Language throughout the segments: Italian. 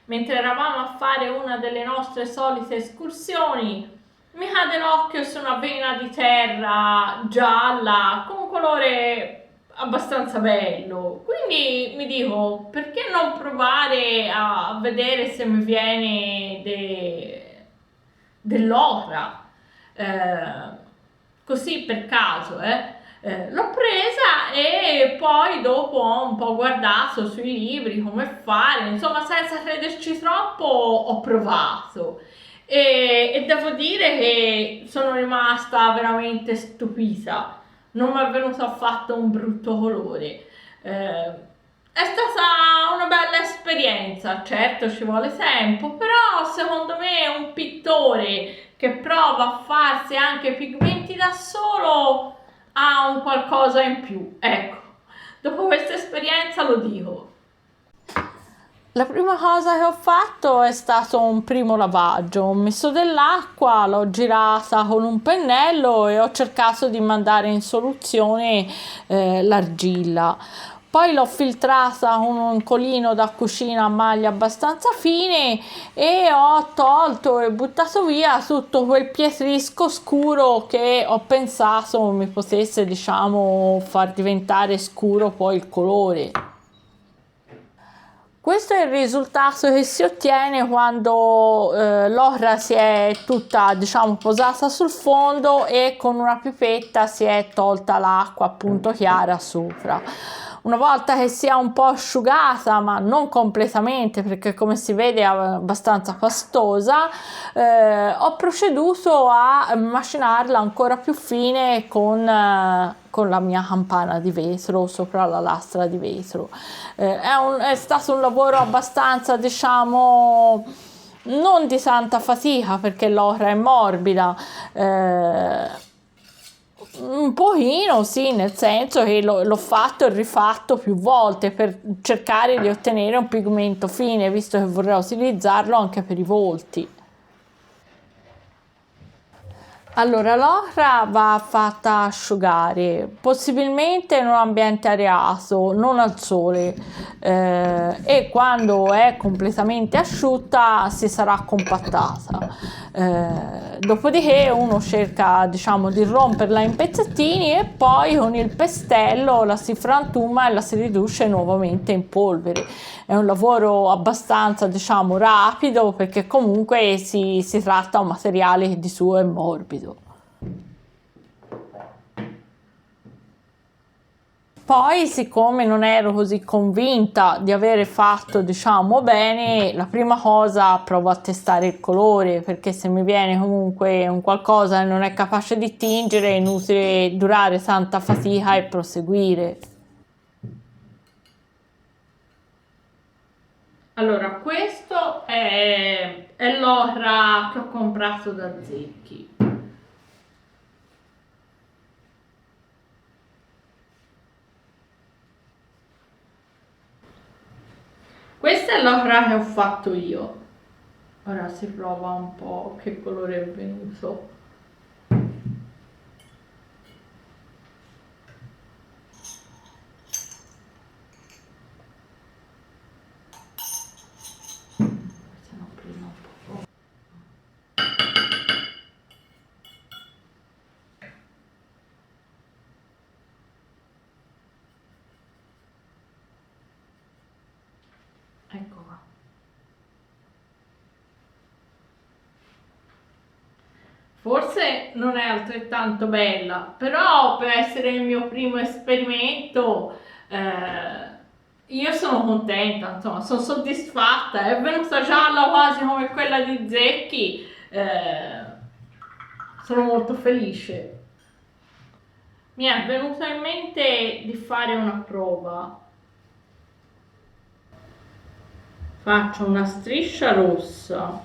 mentre eravamo a fare una delle nostre solite escursioni, mi cade l'occhio su una vena di terra gialla con un colore abbastanza bello. Quindi mi dico, perché non provare a vedere se mi viene dell'ocra? Così per caso, l'ho presa e poi dopo ho un po' guardato sui libri come fare, insomma, senza crederci troppo ho provato. E devo dire che sono rimasta veramente stupita, non mi è venuto affatto un brutto colore. È stata una bella esperienza, certo ci vuole tempo, però secondo me un pittore che prova a farsi anche i pigmenti da solo ha un qualcosa in più. Ecco, dopo questa esperienza lo dico. La prima cosa che ho fatto è stato un primo lavaggio. Ho messo dell'acqua, l'ho girata con un pennello e ho cercato di mandare in soluzione l'argilla. Poi l'ho filtrata con un colino da cucina a maglia abbastanza fine e ho tolto e buttato via tutto quel pietrisco scuro che ho pensato mi potesse, diciamo, far diventare scuro poi il colore. Questo è il risultato che si ottiene quando l'ocra si è tutta, diciamo, posata sul fondo e con una pipetta si è tolta l'acqua appunto chiara sopra. Una volta che sia un po' asciugata, ma non completamente perché come si vede è abbastanza pastosa, ho proceduto a macinarla ancora più fine con la mia campana di vetro sopra la lastra di vetro. È stato un lavoro abbastanza, diciamo, non di tanta fatica perché l'ocra è morbida. Un pochino sì, nel senso che l'ho fatto e rifatto più volte per cercare di ottenere un pigmento fine, visto che vorrei utilizzarlo anche per i volti. Allora, l'ocra va fatta asciugare, possibilmente in un ambiente areato, non al sole, e quando è completamente asciutta si sarà compattata. Dopodiché uno cerca, diciamo, di romperla in pezzettini e poi con il pestello la si frantuma e la si riduce nuovamente in polvere. È un lavoro abbastanza, diciamo, rapido perché comunque si tratta di un materiale che di suo è morbido. Poi, siccome non ero così convinta di avere fatto, diciamo, bene, la prima cosa provo a testare il colore, perché se mi viene comunque un qualcosa e non è capace di tingere, è inutile durare tanta fatica e proseguire. Allora, questo è l'ocra che ho comprato da Zecchi. Questa è l'ocra che ho fatto io. Ora si prova un po' che colore è venuto. Se no prima un po'. Ecco qua. Forse non è altrettanto bella, però per essere il mio primo esperimento io sono contenta, insomma, sono soddisfatta, è venuta gialla quasi come quella di Zecchi, sono molto felice. Mi è venuto in mente di fare una prova. Faccio una striscia rossa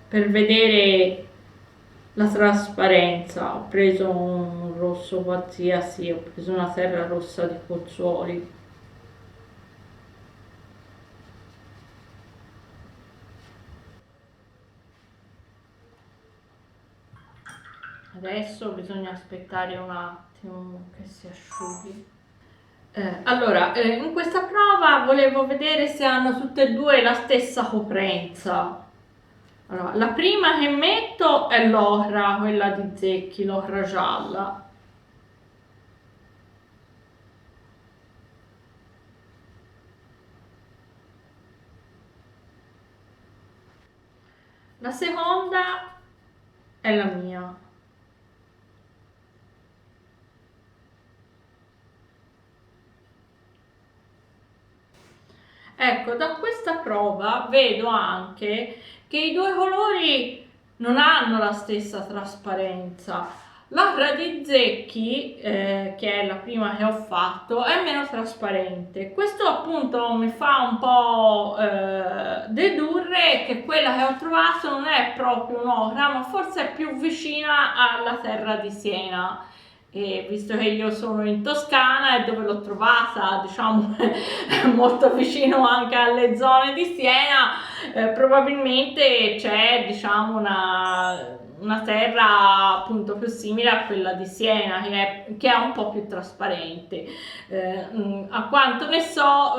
per vedere la trasparenza. Ho preso un rosso qualsiasi, ho preso una terra rossa di Pozzuoli. Adesso bisogna aspettare un attimo che si asciughi. Allora, in questa prova volevo vedere se hanno tutte e due la stessa coprenza. Allora, la prima che metto è l'ocra, quella di Zecchi, l'ocra gialla. La seconda è la mia. Ecco, da questa prova vedo anche che i due colori non hanno la stessa trasparenza. L'ocra di Zecchi, che è la prima che ho fatto, è meno trasparente. Questo appunto mi fa un po' dedurre che quella che ho trovato non è proprio un'ocra, ma forse è più vicina alla terra di Siena. E visto che io sono in Toscana e dove l'ho trovata, diciamo, molto vicino anche alle zone di Siena, probabilmente c'è, diciamo, una terra appunto più simile a quella di Siena, che è un po' più trasparente. A quanto ne so,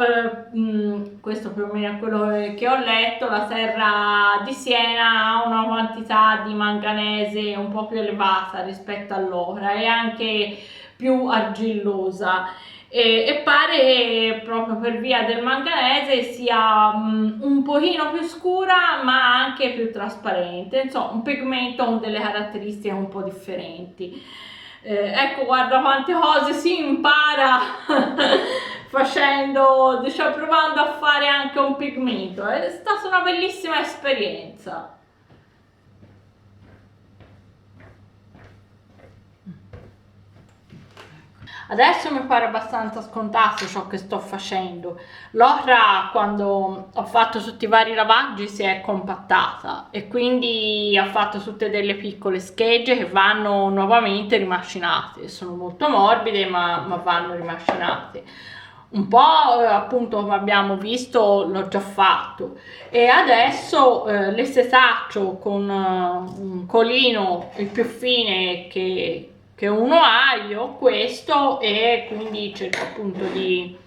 questo più o meno è quello che ho letto, la terra di Siena ha una quantità di manganese un po' più elevata rispetto all'ocra e anche più argillosa. E pare che proprio per via del manganese sia un pochino più scura ma anche più trasparente, insomma un pigmento con delle caratteristiche un po' differenti. Ecco, guarda quante cose si impara facendo, diciamo, provando a fare anche un pigmento. È stata una bellissima esperienza. Adesso mi pare abbastanza scontato ciò che sto facendo. L'ocra, quando ho fatto tutti i vari lavaggi, si è compattata e quindi ho fatto tutte delle piccole schegge che vanno nuovamente rimacinate. Sono molto morbide, ma vanno rimacinate. Un po' appunto come abbiamo visto l'ho già fatto e adesso le setaccio con un colino il più fine che uno ha, io ho questo e quindi cerco appunto di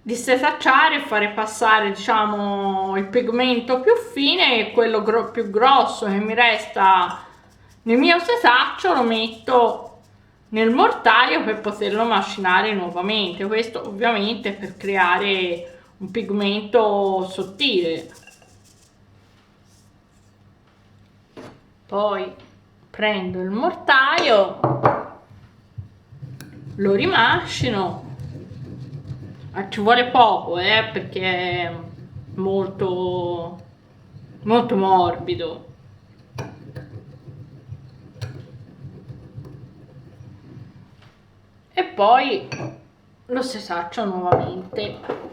setacciare e fare passare, diciamo, il pigmento più fine e quello più grosso che mi resta nel mio setaccio lo metto nel mortaio per poterlo macinare nuovamente. Questo ovviamente per creare un pigmento sottile. Poi prendo il mortaio, lo rimascino, ci vuole poco perché è molto molto morbido. E poi lo setaccio nuovamente.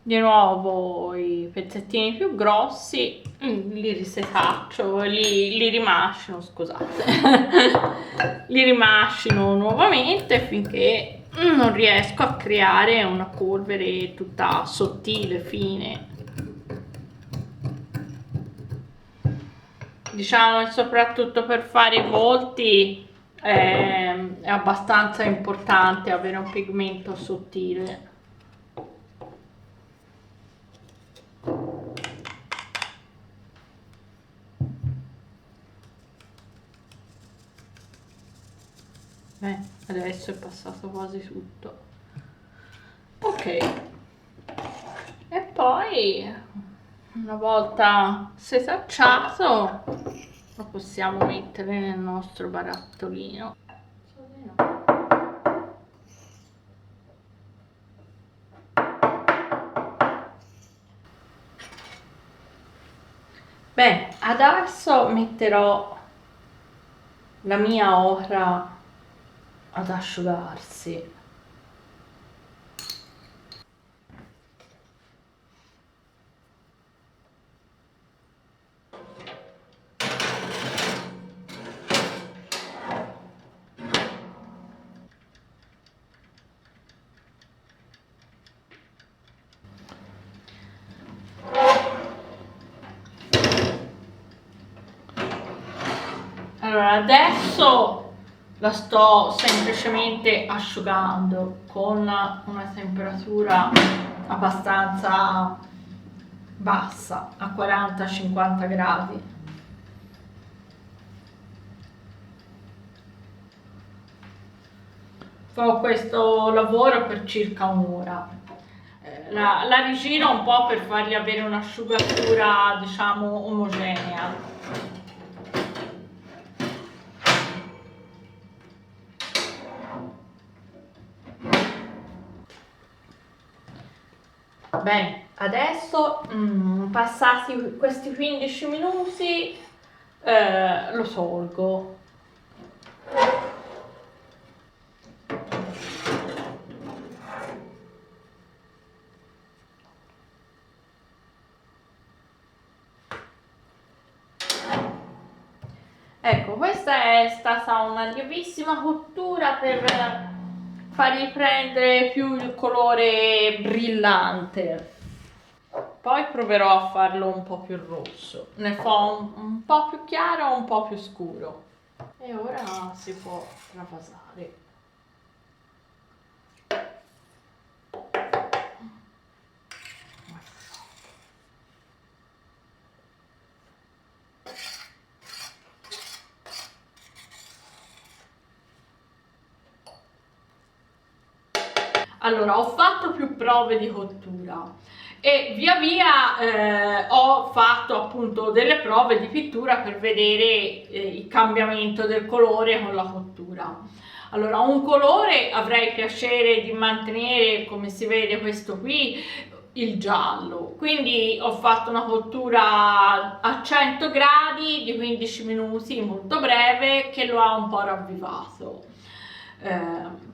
Di nuovo i pezzettini più grossi li risetaccio, li rimascino, scusate, li rimascino nuovamente finché non riesco a creare una polvere tutta sottile, fine. Diciamo che soprattutto per fare i volti è abbastanza importante avere un pigmento sottile. Adesso è passato quasi tutto. Ok, e poi una volta setacciato lo possiamo mettere nel nostro barattolino. Bene, adesso metterò la mia ocra ad asciugarsi. Allora, adesso la sto semplicemente asciugando con una temperatura abbastanza bassa, a 40-50 gradi. Fa questo lavoro per circa un'ora. La rigiro un po' per fargli avere un'asciugatura, diciamo, omogenea. Bene, adesso passati questi 15 minuti lo tolgo. Ecco, questa è stata una lievissima cottura per fargli prendere più il colore brillante. Poi proverò a farlo un po' più rosso. Ne fa un po' più chiaro o un po' più scuro. E ora si può travasare. Allora, ho fatto più prove di cottura e via via ho fatto appunto delle prove di pittura per vedere il cambiamento del colore con la cottura. Allora, un colore avrei piacere di mantenere, come si vede questo qui, il giallo. Quindi ho fatto una cottura a 100 gradi di 15 minuti, molto breve, che lo ha un po' ravvivato.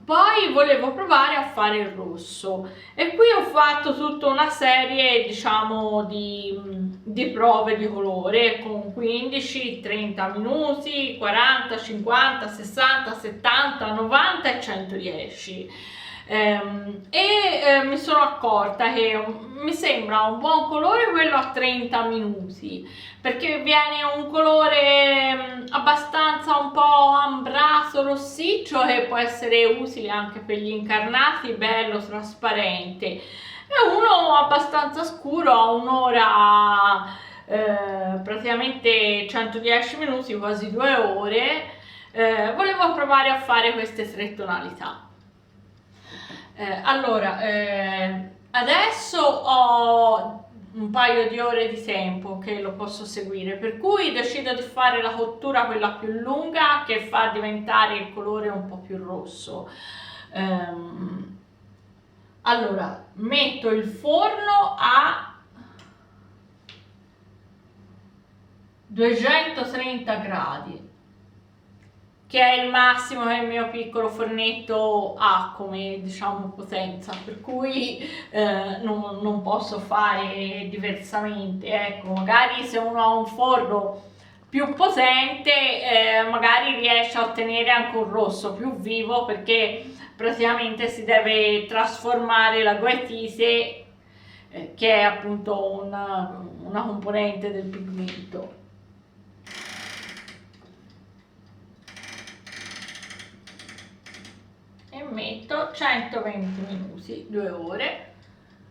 Poi volevo provare a fare il rosso e qui ho fatto tutta una serie, diciamo, di prove di colore con 15, 30 minuti, 40, 50, 60, 70, 90 e 110. Mi sono accorta che mi sembra un buon colore quello a 30 minuti, perché viene un colore abbastanza un po' ambrato, rossiccio, che può essere utile anche per gli incarnati, bello trasparente, e uno abbastanza scuro a un'ora, praticamente 110 minuti, quasi 2 ore. Volevo provare a fare queste tre tonalità. Allora, adesso ho un paio di ore di tempo che lo posso seguire, per cui decido di fare la cottura quella più lunga, che fa diventare il colore un po' più rosso. Allora, metto il forno a 230 gradi, che è il massimo che il mio piccolo fornetto ha come, diciamo, potenza, per cui non posso fare diversamente. Ecco, magari se uno ha un forno più potente, magari riesce a ottenere anche un rosso più vivo, perché praticamente si deve trasformare la goethite, che è appunto una componente del pigmento. E metto 120 minuti, 2 ore,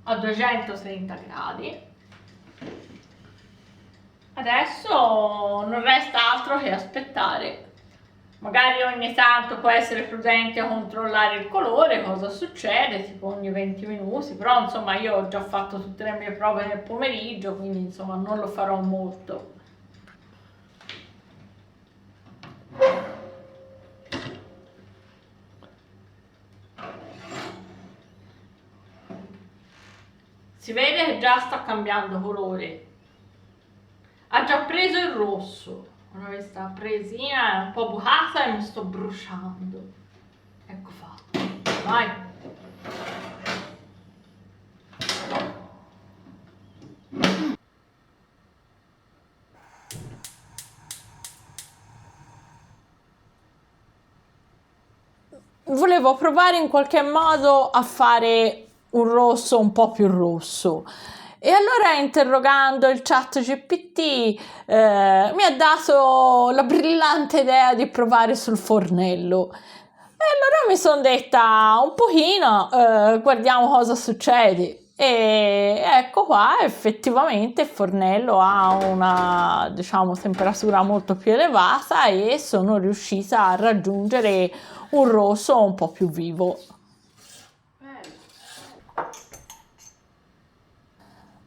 a 230 gradi. Adesso non resta altro che aspettare. Magari ogni tanto può essere prudente a controllare il colore, cosa succede, tipo ogni 20 minuti, però insomma io ho già fatto tutte le mie prove nel pomeriggio, quindi insomma non lo farò molto. Si vede che già sta cambiando colore. Ha già preso il rosso. Ora questa presina è un po' bucata e mi sto bruciando. Ecco fatto. Vai. Volevo provare in qualche modo a fare un rosso un po' più rosso E allora, interrogando il chat GPT, mi ha dato la brillante idea di provare sul fornello. E allora mi sono detta un pochino, guardiamo cosa succede. E ecco qua, effettivamente il fornello ha una, diciamo, temperatura molto più elevata e sono riuscita a raggiungere un rosso un po' più vivo.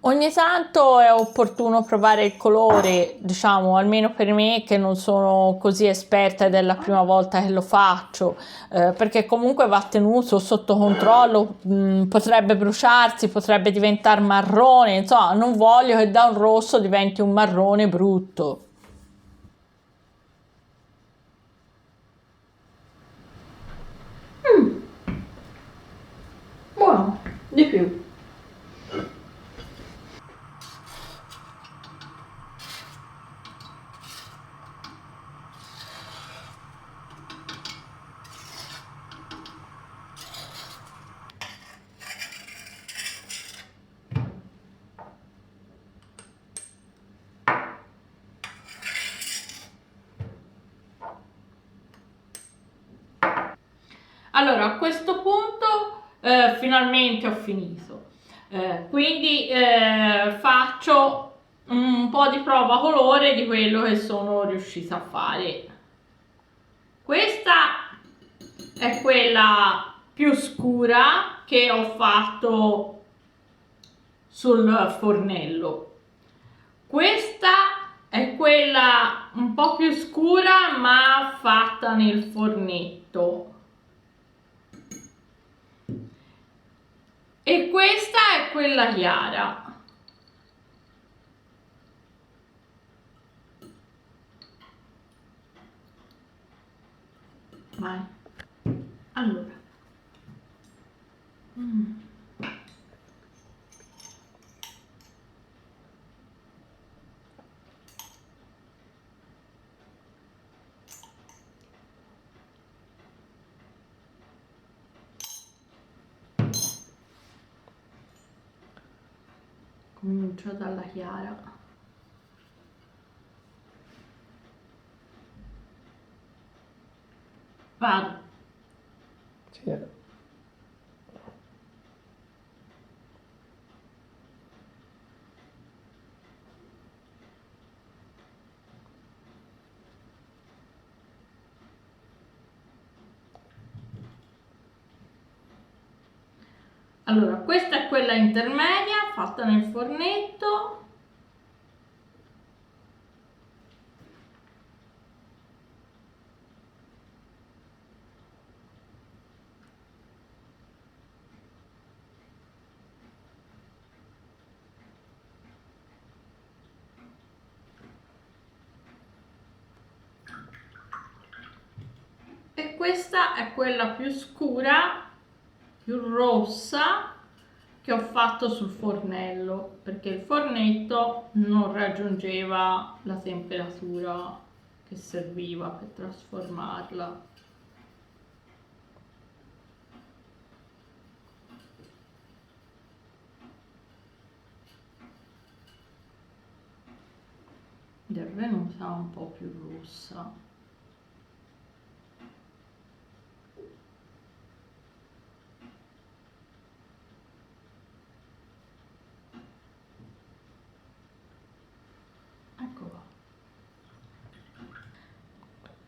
Ogni tanto è opportuno provare il colore, diciamo, almeno per me che non sono così esperta ed è la prima volta che lo faccio, perché comunque va tenuto sotto controllo, potrebbe bruciarsi, potrebbe diventare marrone, insomma, non voglio che da un rosso diventi un marrone brutto. Buono, di più. Allora, a questo punto finalmente ho finito. Quindi faccio un po' di prova colore di quello che sono riuscita a fare. Questa è quella più scura che ho fatto sul fornello. Questa è quella un po' più scura ma fatta nel fornetto. E questa è quella chiara. Vai. Allora. Comincio dalla chiara. Vado. Sì. Allora, questa è quella intermedia fatta nel fornetto. E questa è quella più scura, più rossa, che ho fatto sul fornello, perché il fornetto non raggiungeva la temperatura che serviva per trasformarla. Ed è venuta un po' più rossa.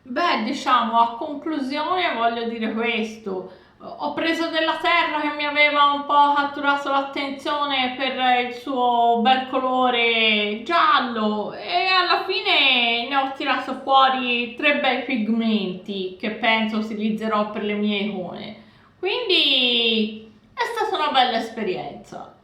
Beh, diciamo, a conclusione voglio dire questo. Ho preso della terra che mi aveva un po' catturato l'attenzione per il suo bel colore giallo e alla fine ne ho tirato fuori 3 bei pigmenti che penso utilizzerò per le mie icone. Quindi è stata una bella esperienza.